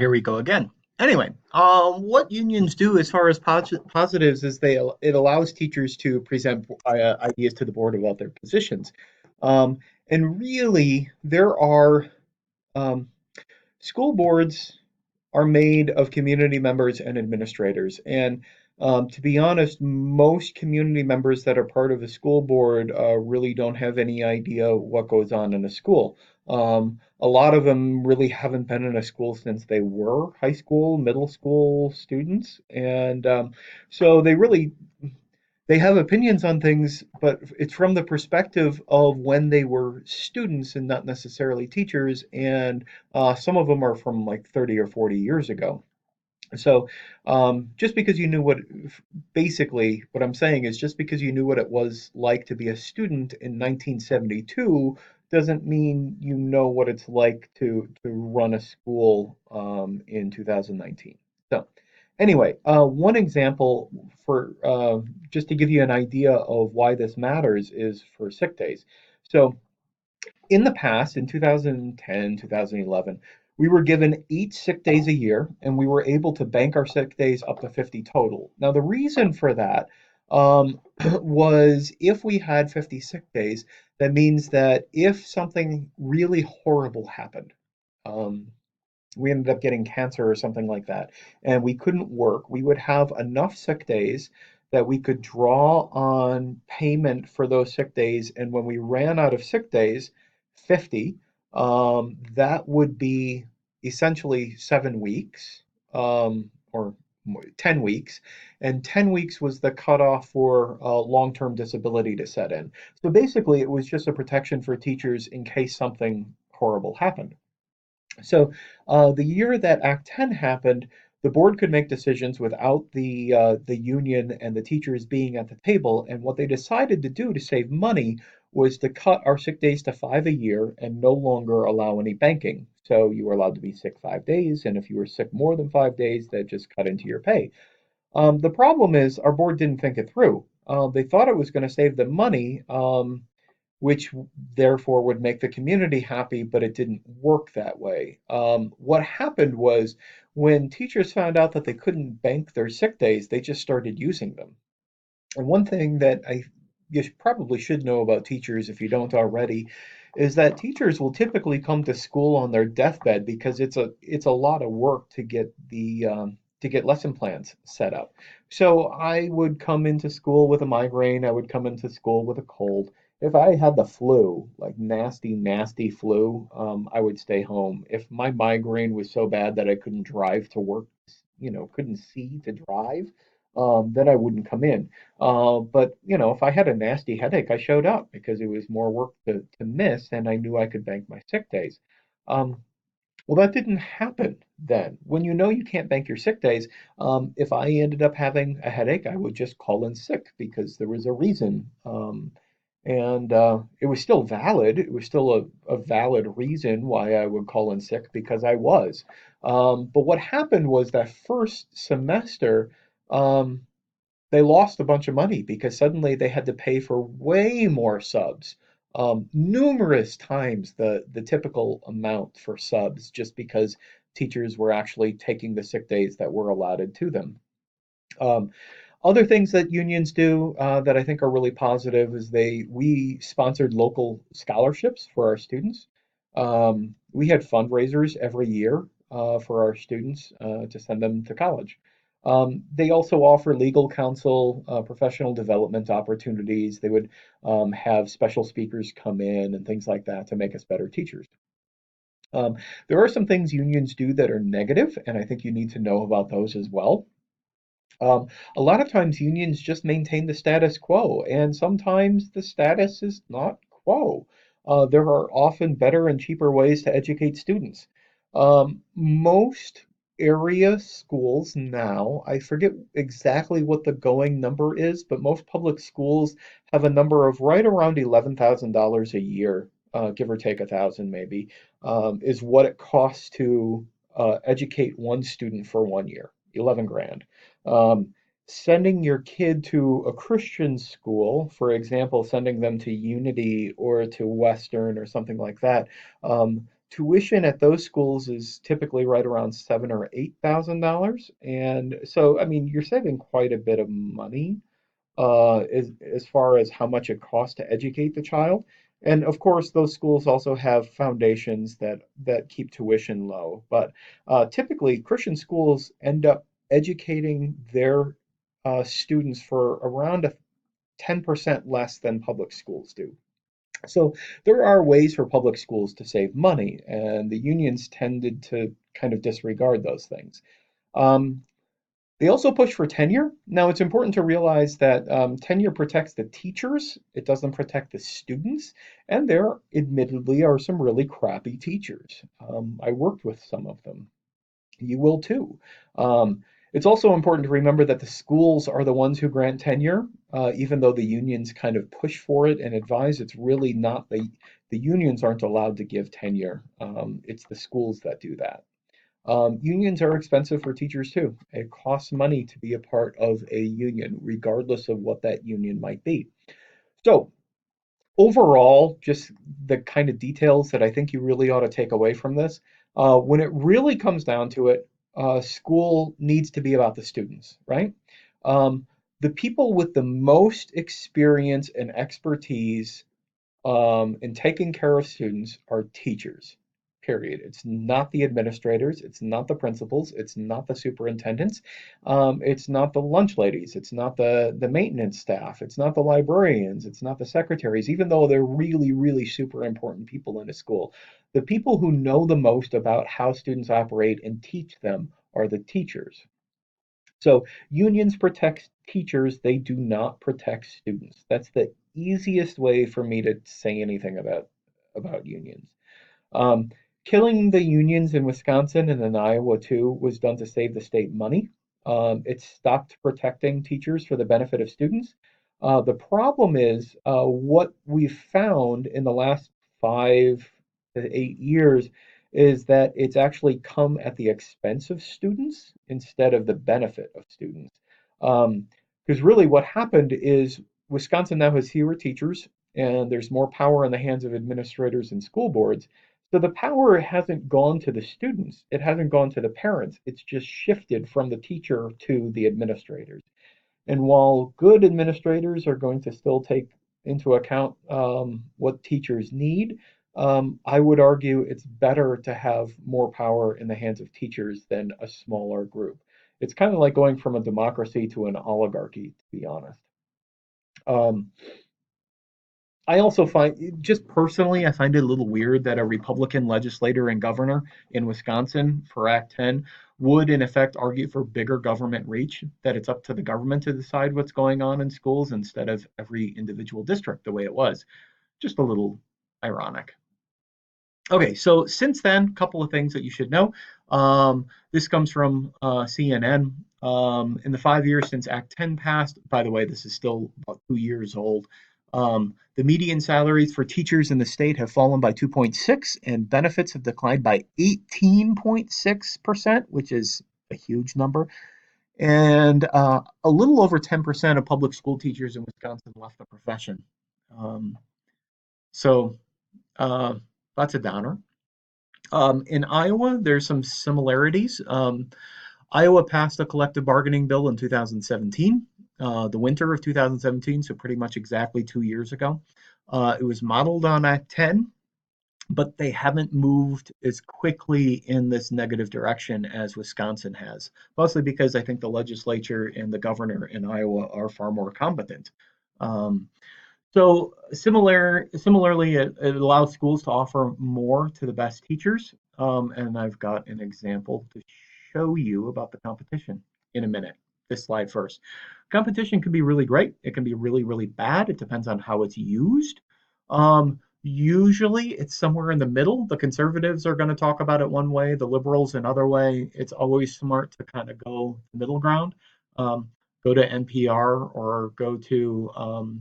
Here we go again. Anyway, what unions do as far as positives is it allows teachers to present ideas to the board about their positions. Um, and really, there are um, school boards are made of community members and administrators. And to be honest, most community members that are part of the school board really don't have any idea what goes on in a school. A lot of them really haven't been in a school since they were high school, middle school students. And so they have opinions on things, but it's from the perspective of when they were students and not necessarily teachers. And some of them are from like 30 or 40 years ago. So just because you knew basically what I'm saying is just because you knew what it was like to be a student in 1972 doesn't mean you know what it's like to run a school in 2019. So anyway, one example for just to give you an idea of why this matters is for sick days. So in the past, in 2010, 2011, we were given 8 sick days a year, and we were able to bank our sick days up to 50 total. Now, the reason for that was if we had 50 sick days, that means that if something really horrible happened, um, we ended up getting cancer or something like that, and we couldn't work, we would have enough sick days that we could draw on payment for those sick days. And when we ran out of sick days, 50, that would be essentially 7 weeks, or 10 weeks. And 10 weeks was the cutoff for long-term disability to set in. So basically, it was just a protection for teachers in case something horrible happened. So, the year that Act 10 happened, the board could make decisions without the union and the teachers being at the table. And what they decided to do to save money was to cut our sick days to 5 a year and no longer allow any banking. So you were allowed to be sick 5 days, and if you were sick more than 5 days, that just cut into your pay. The problem is our board didn't think it through. They thought it was going to save them money, which therefore would make the community happy, but it didn't work that way. What happened was when teachers found out that they couldn't bank their sick days, they just started using them. And one thing that you probably should know about teachers if you don't already is that teachers will typically come to school on their deathbed because it's a lot of work to get lesson plans set up. So I would come into school with a migraine, I would come into school with a cold. If I had the flu, like nasty, nasty flu, I would stay home. If my migraine was so bad that I couldn't drive to work, couldn't see to drive, then I wouldn't come in. But if I had a nasty headache, I showed up because it was more work to miss, and I knew I could bank my sick days. Um, well, that didn't happen then. When you know you can't bank your sick days, if I ended up having a headache, I would just call in sick because there was a reason. And it was still valid. It was still a valid reason why I would call in sick because I was. But what happened was that first semester, um, they lost a bunch of money because suddenly they had to pay for way more subs, numerous times the typical amount for subs, just because teachers were actually taking the sick days that were allotted to them. Um, Other things that unions do that I think are really positive is we sponsored local scholarships for our students. We had fundraisers every year for our students to send them to college. They also offer legal counsel, professional development opportunities. They would have special speakers come in and things like that to make us better teachers. Um, there are some things unions do that are negative, and I think you need to know about those as well. Um, a lot of times unions just maintain the status quo, and sometimes the status is not quo. There are often better and cheaper ways to educate students. Most area schools now, I forget exactly what the going number is, but most public schools have a number of right around $11,000 a year, give or take 1,000 maybe, is what it costs to educate one student for 1 year, 11 grand. Um, Sending your kid to a Christian school, for example, sending them to Unity or to Western or something like that, tuition at those schools is typically right around seven or $8,000, and so I mean you're saving quite a bit of money as far as how much it costs to educate the child. And of course, those schools also have foundations that keep tuition low. But typically, Christian schools end up educating their students for around 10% less than public schools do. So there are ways for public schools to save money, and the unions tended to kind of disregard those things. Um, they also push for tenure. Now, it's important to realize that tenure protects the teachers, it doesn't protect the students, and there admittedly are some really crappy teachers. I worked with some of them. You will too. It's also important to remember that the schools are the ones who grant tenure, even though the unions kind of push for it and advise. It's really not the unions aren't allowed to give tenure. It's the schools that do that. Unions are expensive for teachers too. It costs money to be a part of a union, regardless of what that union might be. So, overall, just the kind of details that I think you really ought to take away from this. When it really comes down to it, school needs to be about the students, right? Um, the people with the most experience and expertise in taking care of students are teachers, period. It's not the administrators, it's not the principals, it's not the superintendents, it's not the lunch ladies, it's not the maintenance staff, it's not the librarians, it's not the secretaries, even though they're really, really super important people in a school. The people who know the most about how students operate and teach them are the teachers. So unions protect teachers, they do not protect students. That's the easiest way for me to say anything about unions. Um, Killing the unions in Wisconsin and in Iowa too was done to save the state money. It stopped protecting teachers for the benefit of students. The problem is what we've found in the last 5 to 8 years is that it's actually come at the expense of students instead of the benefit of students. Because really what happened is Wisconsin now has fewer teachers and there's more power in the hands of administrators and school boards. So the power hasn't gone to the students, it hasn't gone to the parents, it's just shifted from the teacher to the administrators. And while good administrators are going to still take into account what teachers need, I would argue it's better to have more power in the hands of teachers than a smaller group. It's kind of like going from a democracy to an oligarchy, to be honest. Um, I also find, just personally, I find it a little weird that a Republican legislator and governor in Wisconsin for Act 10 would, in effect, argue for bigger government reach, that it's up to the government to decide what's going on in schools instead of every individual district the way it was. Just a little ironic. Okay, so since then, a couple of things that you should know. This comes from CNN. In the 5 years since Act 10 passed, by the way, this is still about 2 years old, the median salaries for teachers in the state have fallen by 2.6 and benefits have declined by 18.6%, which is a huge number. And a little over 10% of public school teachers in Wisconsin left the profession. Um, so uh, that's a downer. In Iowa, there's some similarities. Iowa passed a collective bargaining bill in 2017, the winter of 2017, so pretty much exactly 2 years ago. It was modeled on Act 10, but they haven't moved as quickly in this negative direction as Wisconsin has, mostly because I think the legislature and the governor in Iowa are far more competent. Um, similarly, it allows schools to offer more to the best teachers. And I've got an example to show you about the competition in a minute. This slide first. Competition can be really great. It can be really, really bad. It depends on how it's used. Usually it's somewhere in the middle. The conservatives are going to talk about it one way, the liberals another way. It's always smart to kind of go middle ground. Um, Go to NPR or go to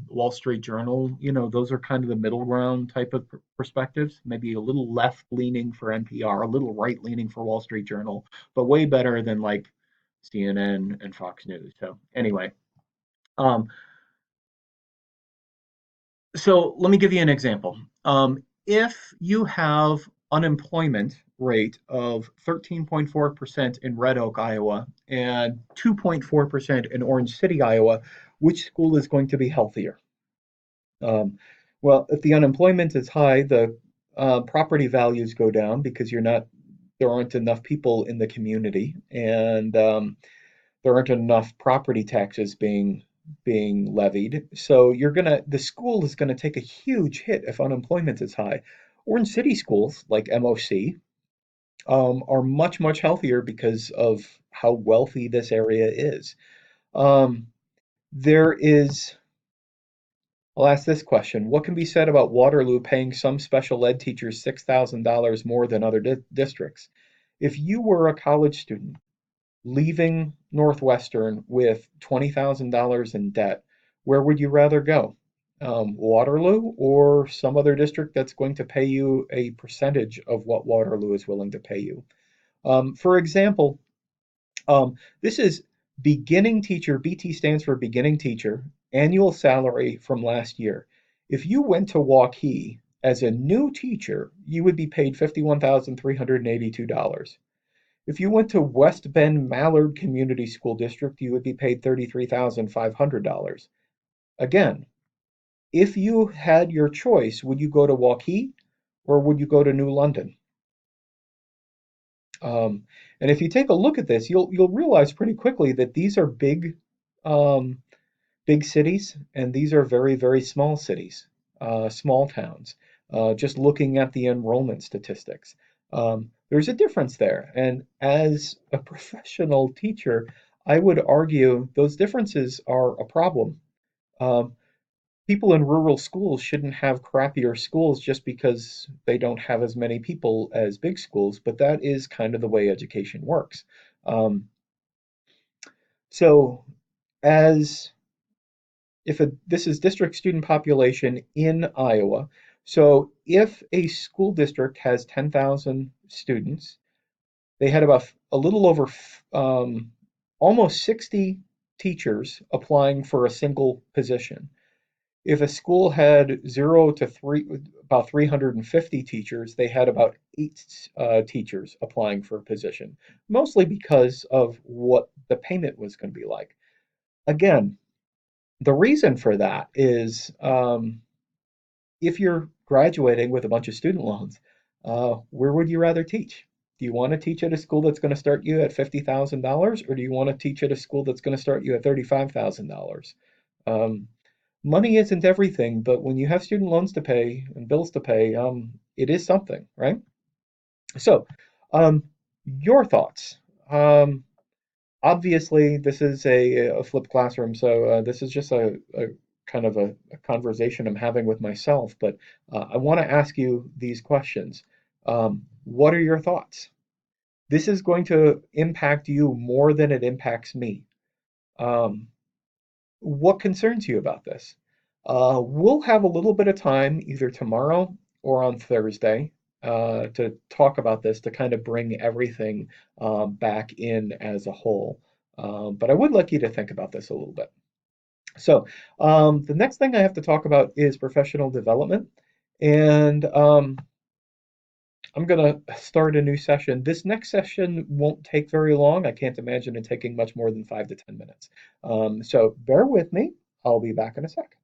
Wall Street Journal. You know, those are kind of the middle ground type of perspectives. Maybe a little left leaning for NPR, a little right leaning for Wall Street Journal, but way better than like CNN and Fox News. So anyway, um, so let me give you an example. If you have unemployment rate of 13.4% in Red Oak, Iowa, and 2.4% in Orange City, Iowa, which school is going to be healthier? Um, well, if the unemployment is high, the property values go down because there aren't enough people in the community, and there aren't enough property taxes being levied. So the school is gonna take a huge hit if unemployment is high. Orange City schools like MOC are much, much healthier because of how wealthy this area is. Um, there is, I'll ask this question. What can be said about Waterloo paying some special ed teachers $6,000 more than other districts? If you were a college student leaving Northwestern with $20,000 in debt, where would you rather go? Waterloo or some other district that's going to pay you a percentage of what Waterloo is willing to pay you? For example, this is beginning teacher, BT stands for beginning teacher, annual salary from last year. If you went to Waukee as a new teacher, you would be paid $51,382. If you went to West Bend Mallard Community School District, you would be paid $33,500. Again, if you had your choice, would you go to Waukee or would you go to New London? Um, and if you take a look at this, you'll realize pretty quickly that these are um, big cities, and these are very, very small cities, small towns. Just looking at the enrollment statistics, there's a difference there. And as a professional teacher, I would argue those differences are a problem. Um, People in rural schools shouldn't have crappier schools just because they don't have as many people as big schools, but that is kind of the way education works. Um, so, as if this is district student population in Iowa, so if a school district has 10,000 students, they had about a little over almost 60 teachers applying for a single position. If a school had about 350 teachers, they had about eight teachers applying for a position, mostly because of what the payment was going to be like. Again, the reason for that is if you're graduating with a bunch of student loans, where would you rather teach? Do you want to teach at a school that's going to start you at $50,000, or do you want to teach at a school that's going to start you at $35,000? Um, Money isn't everything, but when you have student loans to pay and bills to pay, it is something, right? So, um, your thoughts. Um, Obviously, this is a flipped classroom, so this is just a kind of a conversation I'm having with myself, but I want to ask you these questions. What are your thoughts? This is going to impact you more than it impacts me. Um, what concerns you about this? We'll have a little bit of time either tomorrow or on Thursday to talk about this to kind of bring everything back in as a whole. But I would like you to think about this a little bit. So, the next thing I have to talk about is professional development. And I'm going to start a new session. This next session won't take very long. I can't imagine it taking much more than 5 to 10 minutes. So bear with me. I'll be back in a sec.